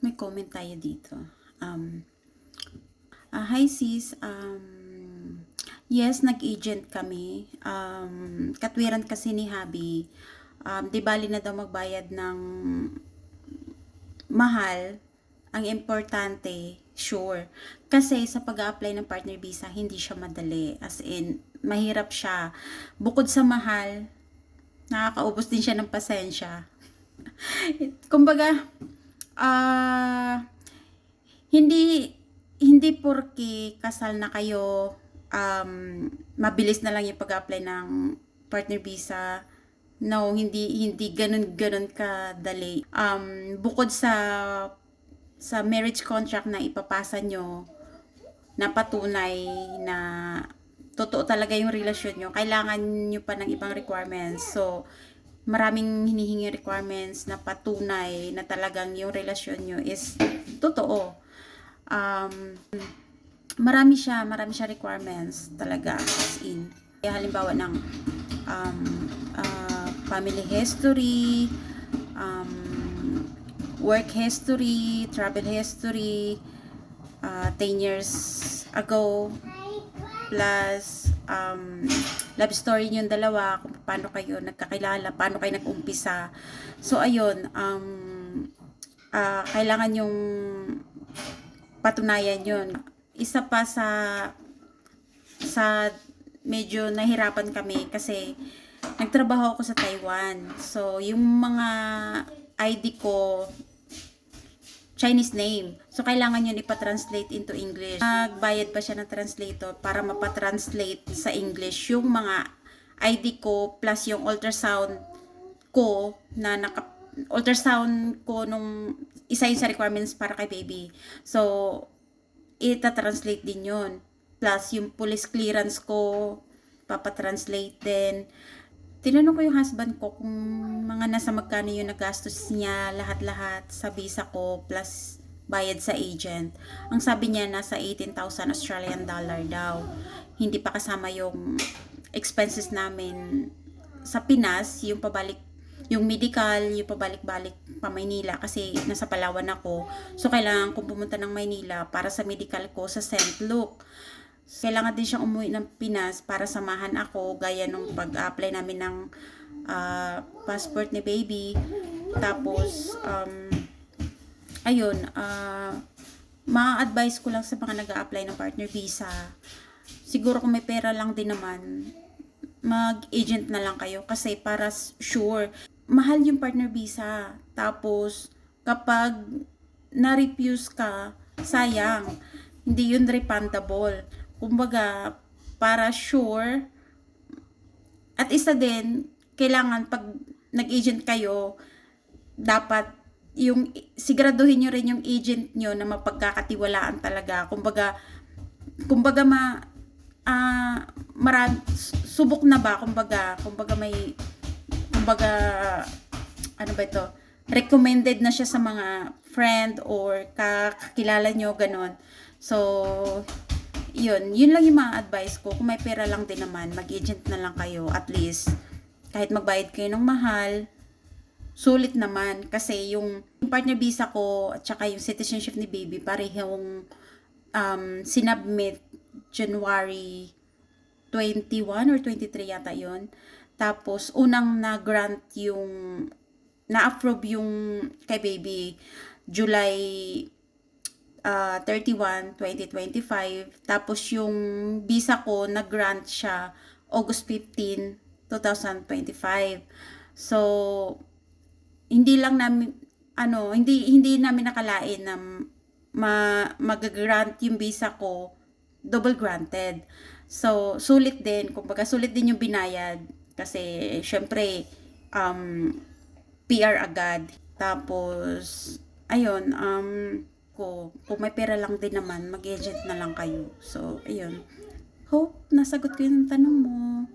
May comment tayo dito. Hi sis, yes, nag-agent kami. Katwiran kasi ni Habi, di bali na daw magbayad ng mahal. Ang importante, sure. Kasi sa pag-a-apply ng partner visa, hindi siya madali. As in, mahirap siya. Bukod sa mahal, nakakaubos din siya ng pasensya. Kumbaga, hindi hindi porke kasal na kayo, mabilis na lang yung pag-apply ng partner visa. No, hindi ganun kadali. Bukod sa marriage contract na ipapasa nyo na patunay na totoo talaga yung relasyon nyo, kailangan nyo pa ng ibang requirements. So, maraming hinihingi requirements na patunay na talagang yung relasyon nyo is totoo. Marami siya requirements talaga, as in. Kaya halimbawa ng family history, work history, travel history, 10 years ago, plus love story yung dalawa, kung paano kayo nagkakilala, paano kayo nag-umpisa. So ayun, kailangan yung patunayan yun. Isa pa sa medyo nahirapan kami kasi nagtrabaho ako sa Taiwan. So, yung mga ID ko, Chinese name. So, kailangan yun ipa-translate into English. Nagbayad pa siya ng translator para mapa-translate sa English yung mga ID ko plus yung ultrasound ko na ultrasound ko nung isa yun sa requirements para kay baby. So, ita-translate din yun. Plus, yung police clearance ko, papatranslate din. Tinanong ko yung husband ko kung mga nasa magkano yung nagastos niya, lahat-lahat sa visa ko, plus bayad sa agent. Ang sabi niya, nasa 18,000 Australian dollar daw. Hindi pa kasama yung expenses namin sa Pinas, yung pabalik, yung medical, yung pabalik-balik pa Maynila kasi nasa Palawan ako. So, kailangan kong pumunta ng Maynila para sa medical ko sa St. Luke. Kailangan din siyang umuwi ng Pinas para samahan ako gaya nung pag-apply namin ng passport ni baby. Tapos, ayun, ma-advise ko lang sa mga nag-a-apply ng partner visa. Siguro kung may pera lang din naman, mag-agent na lang kayo kasi para sure, mahal yung partner visa. Tapos, kapag na-refuse ka, sayang. Hindi yun refundable. Kumbaga, para sure, at isa din, kailangan pag nag-agent kayo, dapat yung siguraduhin nyo rin yung agent nyo na mapagkakatiwalaan talaga. Kumbaga subok na ba? Kumbaga ano ba ito? Recommended na siya sa mga friend or kakilala nyo, ganon. So, yun lang yung mga advice ko. Kung may pera lang din naman, mag-agent na lang kayo. At least, kahit magbayad kayo ng mahal, sulit naman. Kasi yung partner visa ko, at saka yung citizenship ni baby, parehong sinubmit January 21 or 23 yata yun. Tapos, unang na-grant yung, na-approve yung kay baby, July 31, 2025. Tapos yung visa ko, nag-grant siya August 15, 2025. So, hindi lang namin, hindi namin nakalain na mag-grant yung visa ko, double granted. So, sulit din. Kumbaga, sulit din yung binayad. Kasi, syempre, PR agad. Tapos, ayun, kung may pera lang din naman, mag-agent na lang kayo. So, ayun. Hope nasagot ko yung tanong mo.